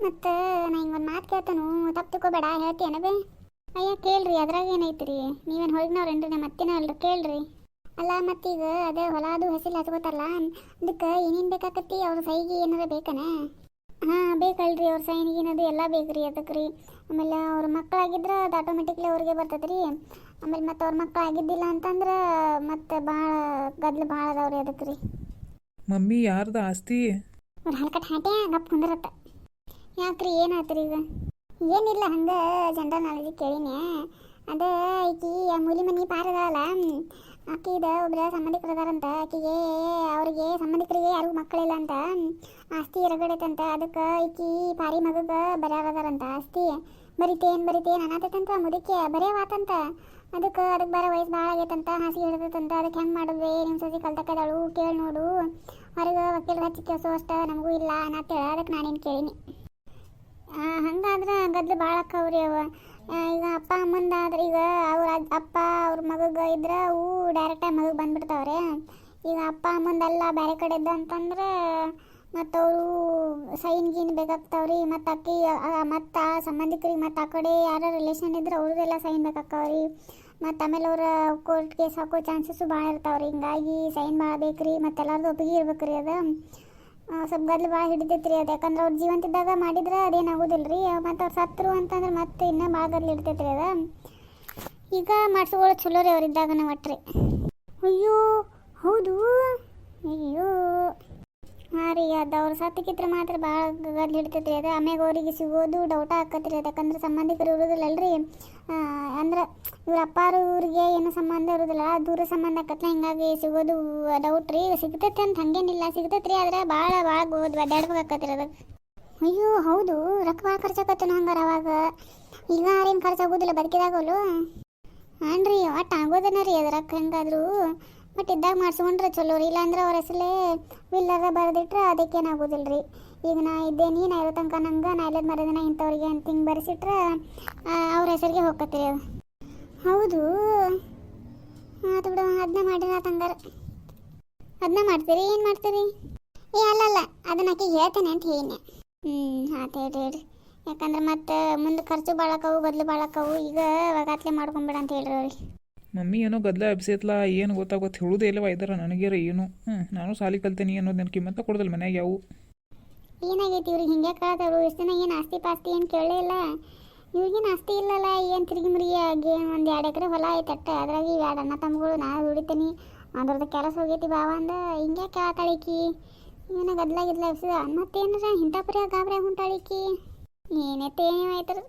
ಮತ್ತು ನಾ ಹಿಂಗೊಂದು ಮಾತು ಕೇಳ್ತಾನು, ತಪ್ಪು ತಿಳ್ಕೊಬೇಡ, ಹೇಳ್ತೀಯನ ಬೇ? ಅಯ್ಯ ಕೇಳ್ರಿ, ಅದ್ರಾಗ ಏನೈತ್ರಿ? ನೀವೇನು ಹೊರಗಿನವ್ರೇನ್ರಿ? ನಮ್ಮ ಅತ್ತಿನ ಅಲ್ರಿ, ಕೇಳ್ರಿ. ಅಲ್ಲ ಮತ್ತೀಗ ಅದೇ ಹೊಲ ಅದು ಹಸಿಲ್ ಹಚ್ಕೋತಾರಲ್ಲ, ಅದಕ್ಕೆ ಏನೇನು ಬೇಕಾಕತ್ತಿ? ಅವ್ರ ಸೈಗೆ ಏನಾರ ಬೇಕನ? ಹಾಂ ಬೇಕಲ್ರಿ, ಅವ್ರ ಸೈನಿಗಿನದು ಎಲ್ಲ ಬೇಕ್ರಿ ಅದಕ್ಕೆ ರೀ. ಆಮೇಲೆ ಅವ್ರ ಮಕ್ಕಳಾಗಿದ್ರೆ ಅದು ಆಟೋಮೆಟಿಕ್ಲಿ ಅವ್ರಿಗೆ ಬರ್ತದೆ ರೀ. ಆಮೇಲೆ ಮತ್ತು ಅವ್ರ ಮಕ್ಕಳು ಆಗಿದ್ದಿಲ್ಲ ಅಂತಂದ್ರೆ ಮತ್ತೆ ಭಾಳ ಗದ್ಲು ಭಾಳ ಅದಾವ್ರಿ ಅದಕ್ಕೆ ರೀ. ಮಮ್ಮಿ ಯಾರ್ದ ಆಸ್ತಿ? ಅವ್ರು ಹಲ್ಕಟ್ಟು ಹಾಟೆ ಗಪ್ ಕುಂದ್ರತ್ತ. ಯಾಕ್ರಿ ಏನಾಯ್ತು ಈಗ? ಏನಿಲ್ಲ, ಹಂಗೆ ಜನರಲ್ ನಾಲೆಜ್ ಕೇಳಿನಿ. ಅದೇ ಈಕಿ ಮೂಲಿ ಮನಿ ಪಾರದಲ್ಲ, ಆಕಿದ ಒಬ್ಬರ ಸಂಬಂಧಿಕರು ಅದಾರಂತ. ಆಕಿಗೆ ಅವ್ರಿಗೆ ಸಂಬಂಧಿಕರಿಗೆ ಯಾರಿಗೂ ಮಕ್ಕಳಿಲ್ಲ ಅಂತ, ಆಸ್ತಿ ರಗಡೈತಂತ. ಅದಕ್ಕೆ ಈಕಿ ಪಾರಿ ಮಗಗೆ ಬರೆಯಾರದಾರಂತ ಆಸ್ತಿ. ಬರಿತೇನು ಅನ್ನತೈತಂತ ಮುದಕ್ಕೆ ಬರೆಯವಾತಂತ. ಅದಕ್ಕೆ ಬರೋ ವಯಸ್ಸು ಭಾಳ ಆಗೈತಂತ, ಹಾಸಿಗೆ ಹಿಡಿದೈತಂತ. ಅದಕ್ಕೆ ಹೆಂಗೆ ಮಾಡಿದ್ವಿ? ನಿಮ್ಮ ಸಸಿ ಕಲ್ತಕ್ಕದಾಳು, ಕೇಳಿ ನೋಡು, ಹೊರಗೆ ವಕೀಲರು ಹಚ್ಚಿ ಕೆಲಸ ಅಷ್ಟ ನಮಗೂ ಇಲ್ಲ ಅನ್ನತ್ತೇಳ. ಅದಕ್ಕೆ ನಾನೇನು ಕೇಳೀನಿ. ಹಂಗಾದ್ರೆ ಗದ್ಲು ಭಾಳ ಅಕ್ಕವ್ರಿ ಅವ. ಈಗ ಅಪ್ಪ ಅಮ್ಮಂದಾದ್ರೆ ಈಗ ಅವ್ರ ಅಪ್ಪ ಅವ್ರ ಮಗಗೆ ಇದ್ರೆ ಅವು ಡೈರೆಕ್ಟಾಗಿ ಮಗಗೆ ಬಂದ್ಬಿಡ್ತಾವ್ರೆ. ಈಗ ಅಪ್ಪ ಅಮ್ಮಂದೆಲ್ಲ ಬೇರೆ ಕಡೆ ಇದ್ದ ಅಂತಂದ್ರೆ ಮತ್ತು ಅವರು ಸೈನ್ ಗೀನ್ ಬೇಕಾಗ್ತಾವ್ರಿ. ಮತ್ತು ಅಕ್ಕಿ ಮತ್ತು ಆ ಸಂಬಂಧಿಕರಿಗೆ ಮತ್ತು ಆ ಕಡೆ ಯಾರೋ ರಿಲೇಷನ್ ಇದ್ರೆ ಅವ್ರದ್ದೆಲ್ಲ ಸೈನ್ ಬೇಕಾಗ್ತಾವ್ರಿ. ಮತ್ತು ಆಮೇಲೆ ಅವ್ರ ಕೋರ್ಟ್ ಕೇಸ್ ಹಾಕೋ ಚಾನ್ಸಸ್ಸು ಭಾಳ ಇರ್ತಾವ್ರಿ. ಹಿಂಗಾಗಿ ಸೈನ್ ಭಾಳ ಬೇಕ್ರಿ, ಮತ್ತು ಎಲ್ಲರದು ಒಪ್ಪಿಗೆ ಇರ್ಬೇಕ್ರಿ. ಅದು ಸ್ವಲ್ಪ ಗದ್ಲು ಭಾಳ ಹಿಡಿತೈತ್ರಿ ಅದು. ಯಾಕಂದ್ರೆ ಅವ್ರು ಜೀವಂತಿದ್ದಾಗ ಮಾಡಿದ್ರೆ ಅದೇನಾಗೋದಿಲ್ಲ ರೀ. ಮತ್ತು ಅವ್ರು ಸತ್ತರು ಅಂತಂದ್ರೆ ಮತ್ತೆ ಇನ್ನೂ ಭಾಳ ಗದ್ಲು ಹಿಡಿತೈತ್ರಿ ಅದು. ಈಗ ಮಾಡಿಸ್ಕೊಳ್ಳೋ ಚಲೋ ರೀ ಅವ್ರಿದ್ದಾಗನ ಒಟ್ರಿ. ಅಯ್ಯೋ ಹೌದು, ಅಯ್ಯೋ ಹಾಂ ರೀ. ಅದು ಅವ್ರು ಸತ್ತಕ್ಕಿದ್ರೆ ಮಾತ್ರ ಭಾಳ ಗದ್ಲು ಹಿಡಿತೈತ್ರಿ ಅದು. ಆಮ್ಯಾಗ ಅವರಿಗೆ ಸಿಗೋದು ಡೌಟ ಆಕತ್ರಿ ಅದು. ಯಾಕಂದ್ರೆ ಸಂಬಂಧಿಕರು ಇರೋದಿಲ್ಲಲ್ರಿ. ಅಂದ್ರೆ ಇವ್ರ ಅಪ್ಪಾರು ಇವ್ರಿಗೆ ಏನು ಸಂಬಂಧ ಇರೋದಿಲ್ಲ, ದೂರ ಸಂಬಂಧ ಆಕತ್ಲ. ಹಿಂಗಾಗಿ ಸಿಗೋದು ಡೌಟ್ ರೀ. ಸಿಗ್ತೈತೆ ಅಂತ ಹಂಗೇನಿಲ್ಲ, ಸಿಗ್ತೈತೆ ರೀ. ಆದ್ರೆ ಭಾಳ ಒದ್ದಾಡ್ಬೇಕಾಕತ್ರಿ ಅದಕ್ಕೆ. ಅಯ್ಯೋ ಹೌದು, ರೊಕ್ಕ ಭಾಳ ಖರ್ಚಾಕತ್ತೇನು ಹಂಗಾರೆ ಅವಾಗ? ಈಗ ಏನು ಖರ್ಚಾಗೋದಿಲ್ಲ ಬದುಕಿದಾಗಲು? ಹಾಂ ರೀ, ಒಟ್ಟು ಆಗೋದನ ರೀ ಅದು ರೊಕ್ಕ ಹೆಂಗಾದ್ರು. ಬಟ್ ಇದ್ದಾಗ ಮಾಡಿಸ್ಕೊಂಡ್ರೆ ಚಲೋ ರೀ. ಇಲ್ಲಾಂದ್ರೆ ಅವ್ರ ಹೆಸರಲ್ಲೇ ವಿಲ್ಲದ ಬರೆದಿಟ್ರೆ ಅದಕ್ಕೇನಾಗೋದಿಲ್ಲ ರೀ. ಈಗ ನಾ ಇದ್ದೇನೆ, ನಾ ಇರೋ ತನಕ ನಂಗೆ ನಾ ಇಲ್ಲದ ಮರದಿನ ಇಂಥವ್ರಿಗೆ ಅಂತ ಹಿಂಗೆ ಬರೆಸಿಟ್ರೆ ಅವ್ರ ಹೆಸರಿಗೆ ಹೋಗ್ಕತ್ತೀರಿ ಅದು. ಹೌದು, ಆತು ಬಿಡು, ಅದನ್ನ ಮಾಡಿರ ತಂಗಾರ. ಅದನ್ನ ಮಾಡ್ತೀರಿ? ಏನು ಮಾಡ್ತೀರಿ? ಅಲ್ಲಲ್ಲ, ಅದನ್ನ ಆಕೆಗೆ ಹೇಳ್ತೇನೆ ಅಂತ ಹೇಳೀನಿ. ಆತು ಹೇಳ್ರಿ. ಯಾಕಂದ್ರೆ ಮತ್ತೆ ಮುಂದೆ ಖರ್ಚು ಭಾಳಕ್ಕವು, ಗದ್ಲು ಭಾಳಕ್ಕವು. ಈಗ ಒಗಾತ್ಲೆ ಮಾಡ್ಕೊಂಬಿಡ ಅಂತ ಹೇಳ್ರಿ ಅವ್ರಿಗೆ. ಮಮ್ಮಿ ಏನೋ ಗದ್ಲ ಎಬ್ಸೈತ್ಲ, ಏನು ಗೊತ್ತಾಗೋದು ಹೇಳೋದೇ ಇಲ್ಲವ ಇದ್ದಾರ ನನಗೇರ ಏನು. ನಾನು ಸಾಲಿ ಕಲ್ತೇನೆ ಅನ್ನೋದು ನನ್ನ ಕಿಮ್ಮತ್ತ ಕೊಡೋದಿಲ್ಲ ಮನ್ಯಾಗ ಯಾವು. ಏನಾಗೈತಿ ಇವ್ರಿಗೆ ಹಿಂಗೆ ಕೇಳ್ತಾವ್ರು? ಇಷ್ಟು ದಿನ ಏನು ಆಸ್ತಿ ಪಾಸ್ತಿ ಏನು ಕೇಳಲೇ ಇಲ್ಲ. ಇವ್ರಿಗೇನು ಆಸ್ತಿ ಇಲ್ಲಲ್ಲ, ಏನು ತಿರುಗಿ ಮುರುಗಿ ಆಗಿ ಒಂದು 2 ಎಕರೆ ಹೊಲ ಐತೆ ಅಟ್ಟ. ಅದ್ರಾಗ 2 ಅಣ್ಣ ತಮ್ಮಗಳು, ನಾ ದುಡಿತೀನಿ, ಅದ್ರದ್ದು ಕೆಲಸ ಹೋಗೈತಿ ಬಾವ ಅಂದ ಹಿಂಗೆ ಕೇಳ್ತಾಳಿಕಿ. ಏನೋ ಗದ್ಲಾಗಿದ್ಲ ಎಬ್ಸಿದ ಮತ್ತೇನಾರ ಇಂಥ ಪರ್ಯಾಗ ಗಾಬರಿಯಾಗಿ ಹೊಂಟಾಳಿಕಿ. ಏನೈತೆ ಏನೋ ಆಯ್ತದ.